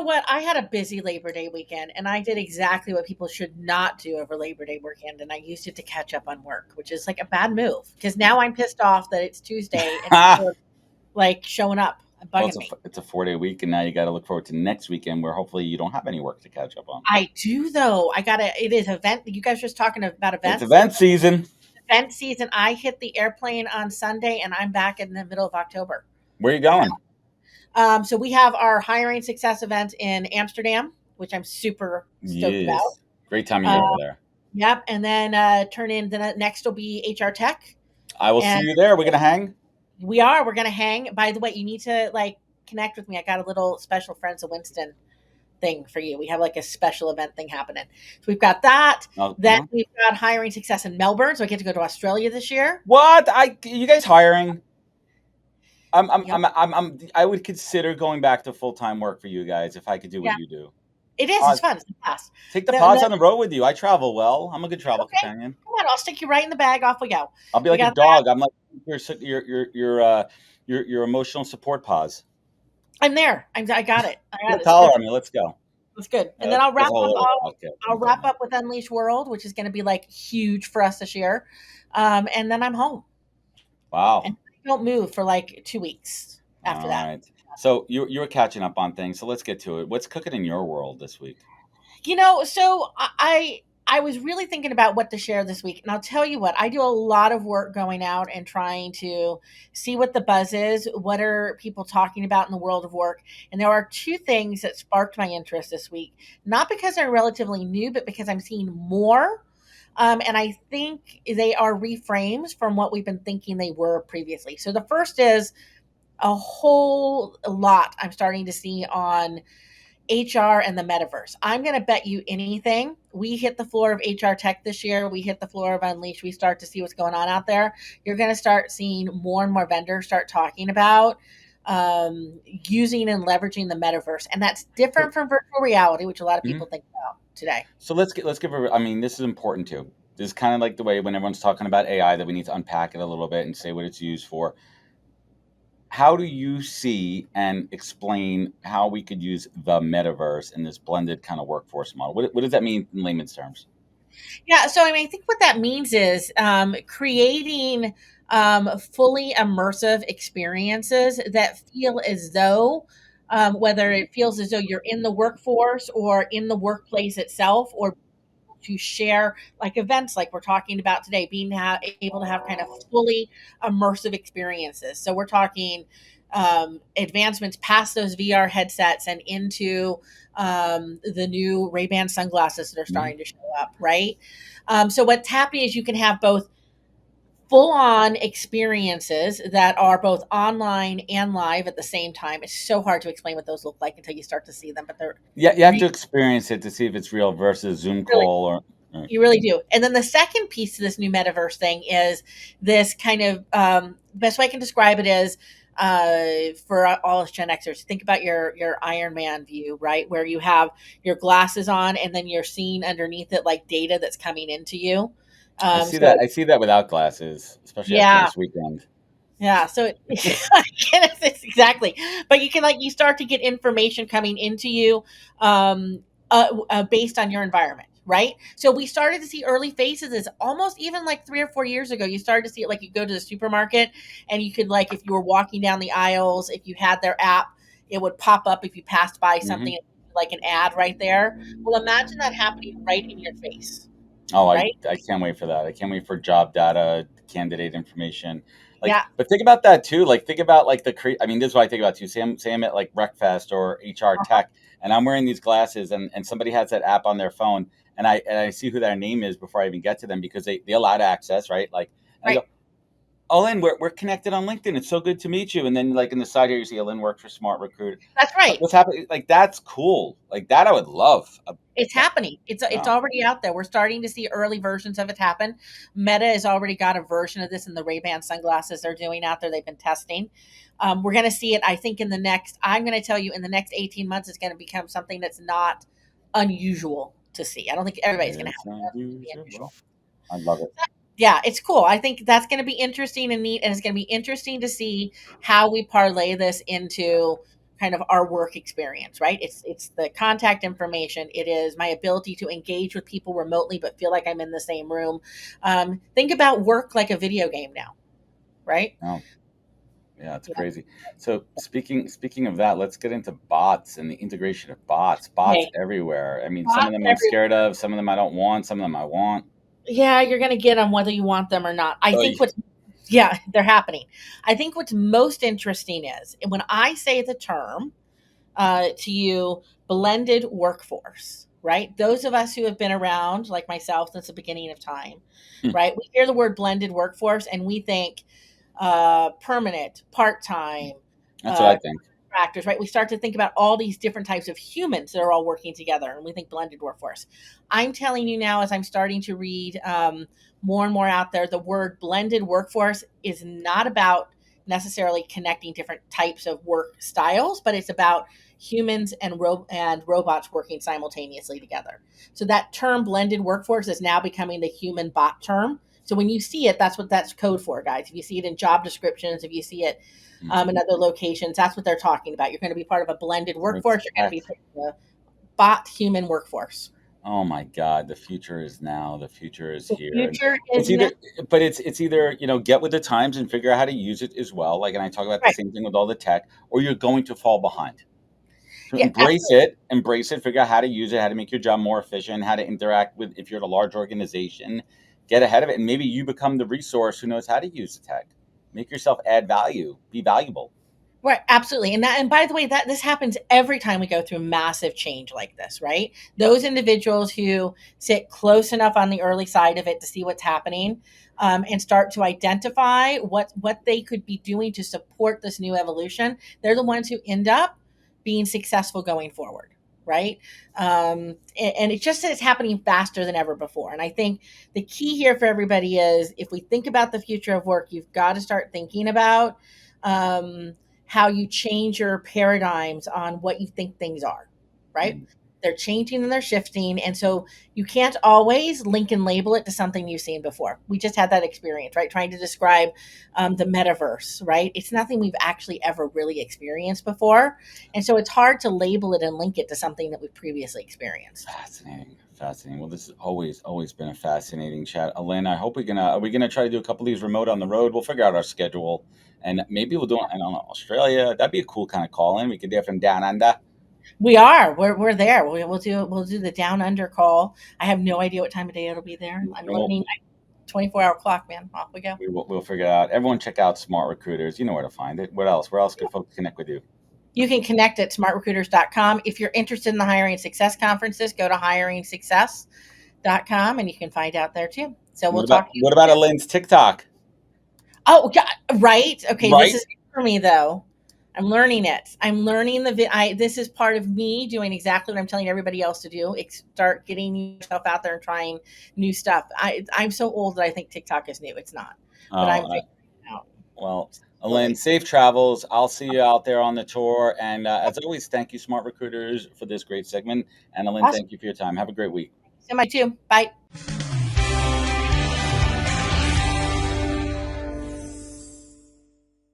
what? I had a busy Labor Day weekend, and I did exactly what people should not do over Labor Day weekend, and I used it to catch up on work, which is like a bad move because now I'm pissed off that it's Tuesday and people are like showing up and Well, bugging me. it's a 4-day week, and now you got to look forward to next weekend, where hopefully you don't have any work to catch up on. I do though. It is event. You guys were just talking about It's events. event season. Event season. I hit the airplane on Sunday, and I'm back in the middle of October. Where are you going? So we have our hiring success event in Amsterdam, which I'm super stoked about. Yes, great time of year over there. Yep, and then the next will be HR Tech. I will see you there. We're gonna hang. We're gonna hang. By the way, you need to like connect with me. I got a little special Friends of Winston thing for you. We have like a special event thing happening. So we've got that. Then we've got hiring success in Melbourne. So I get to go to Australia this year. What? You guys hiring? I would consider going back to full-time work for you guys if I could do what you do. It is. It's fun. It's the best. Take the pods on the road with you. I travel well. I'm a good travel companion. Come on, I'll stick you right in the bag. Off we go. I'll be like a dog. I'm like your emotional support pause. I'm there. I got it. Collar on me. Let's go. That's good. And then I'll wrap up with Unleash World, which is going to be like huge for us this year. And then I'm home. Wow. And I don't move for like 2 weeks after that. Right. So you were catching up on things. So let's get to it. What's cooking in your world this week? So I was really thinking about what to share this week. And I'll tell you what, I do a lot of work going out and trying to see what the buzz is. What are people talking about in the world of work? And there are 2 things that sparked my interest this week, not because they're relatively new, but because I'm seeing more. And I think they are reframes from what we've been thinking they were previously. So the first is a whole lot I'm starting to see on HR and the metaverse. I'm going to bet you anything. We hit the floor of HR Tech this year. We hit the floor of Unleash. We start to see what's going on out there. You're going to start seeing more and more vendors start talking about using and leveraging the metaverse. And that's different from virtual reality, which a lot of people think about today. So let's give this is important too. This is kind of like the way when everyone's talking about AI that we need to unpack it a little bit and say what it's used for. How do you see and explain how we could use the metaverse in this blended kind of workforce model? What does that mean in layman's terms? Yeah, so I think what that means is creating fully immersive experiences that feel as though, whether it feels as though you're in the workforce or in the workplace itself, or to share like events like we're talking about today, being able to have kind of fully immersive experiences. So we're talking advancements past those VR headsets and into the new Ray-Ban sunglasses that are starting to show up, right? So what's happening is you can have both full-on experiences that are both online and live at the same time. It's so hard to explain what those look like until you start to see them, but they're you have to experience it to see if it's real versus Zoom call or you really do. And then the second piece to this new metaverse thing is this kind of best way I can describe it is for all us Gen Xers, think about your Iron Man view, right? Where you have your glasses on and then you're seeing underneath it like data that's coming into you. I see that without glasses, especially after this weekend. Yeah, so it's exactly. But you can you start to get information coming into you based on your environment, right? So we started to see early phases is almost even like 3 or 4 years ago. You started to see it like you go to the supermarket and you could if you were walking down the aisles, if you had their app, it would pop up if you passed by something like an ad right there. Well, imagine that happening right in your face. Oh, right? I can't wait for that. I can't wait for job data, candidate information. But think about that too. Think about this is what I think about too. Say I'm at Breakfast or HR Tech, and I'm wearing these glasses, and somebody has that app on their phone, and I see who their name is before I even get to them because they allowed access, right? I go, Allyn, we're connected on LinkedIn. It's so good to meet you. And then in the side here, you see Allyn works for SmartRecruiters. That's right. What's happening? That's cool. That I would love. It's happening. It's already out there. We're starting to see early versions of it happen. Meta has already got a version of this in the Ray-Ban sunglasses they're doing out there. They've been testing. We're going to see it, I think, I'm going to tell you, in the next 18 months, it's going to become something that's not unusual to see. I don't think everybody's going to have it. I love it. Yeah, it's cool. I think that's going to be interesting and neat, and it's going to be interesting to see how we parlay this into kind of our work experience, right? It's the contact information. It is my ability to engage with people remotely, but feel like I'm in the same room. Think about work like a video game now, right? Oh, yeah, it's Yeah. crazy. So speaking of that, let's get into bots and the integration of bots. Bots Okay. everywhere. I mean, some of Bots them I'm everywhere. scared of, some of them I don't want, some of them I want. Yeah, you're going to get them whether you want them or not. I think Oy. what's Yeah, they're happening. I think what's most interesting is when I say the term to you, blended workforce, right? Those of us who have been around, like myself, since the beginning of time, right? We hear the word blended workforce and we think permanent, part time, That's what I think. contractors, right? We start to think about all these different types of humans that are all working together, and we think blended workforce. I'm telling you now, as I'm starting to read more and more out there, the word blended workforce is not about necessarily connecting different types of work styles, but it's about humans and robots working simultaneously together. So that term blended workforce is now becoming the human bot term. So when you see it, that's what that's code for, guys. If you see it in job descriptions, if you see it Mhm. in other locations, that's what they're talking about. You're going to be part of a blended workforce. You're going to be Protect. part of a bot human workforce. Oh my God, the future is now. The future is The here, and future it's is now. either, but it's either get with the times and figure out how to use it as well. Like, and I talk about the Right. same thing with all the tech, or you're going to fall behind. So Yeah, absolutely. embrace it, figure out how to use it, how to make your job more efficient, how to interact with if you're at a large organization, get ahead of it, and maybe you become the resource who knows how to use the tech. Make yourself add value, be valuable. Right, absolutely. And by the way, that this happens every time we go through massive change like this, right? Those individuals who sit close enough on the early side of it to see what's happening, and start to identify what they could be doing to support this new evolution, they're the ones who end up being successful going forward, right? And it's just that it's happening faster than ever before. And I think the key here for everybody is if we think about the future of work, you've got to start thinking about how you change your paradigms on what you think things are, right? Mm. They're changing and they're shifting. And so you can't always link and label it to something you've seen before. We just had that experience, right? Trying to describe the metaverse, right? It's nothing we've actually ever really experienced before. And so it's hard to label it and link it to something that we've previously experienced. Fascinating, fascinating. Well, this has always been a fascinating chat, Allyn. I hope are we gonna try to do a couple of these remote on the road. We'll figure out our schedule, and maybe we'll do it. I don't know, Australia. That'd be a cool kind of call in. We could do it from down under. We are. We're there. We'll do the down under call. I have no idea what time of day it'll be there. I'm And we'll learning 24-hour clock, man. Off we go. we'll figure it out. Everyone, check out Smart Recruiters. You know where to find it. What else? Where else could folks connect with you? You can connect at smartrecruiters.com. If you're interested in the hiring success conferences, go to hiringsuccess.com and you can find out there too. So we'll talk to you. What about Allyn's TikTok? Oh, God, right. Okay, this Right? is it for me though. I'm learning it. I'm learning this is part of me doing exactly what I'm telling everybody else to do. Start getting yourself out there and trying new stuff. I'm so old that I think TikTok is new. It's not, but I'm Oh, figuring it out well, Allyn, slowly. safe travels. I'll see you out there on the tour. And as always, thank you, Smart Recruiters, for this great segment. And Allyn, Awesome. thank you for your time. Have a great week. So my too. Bye.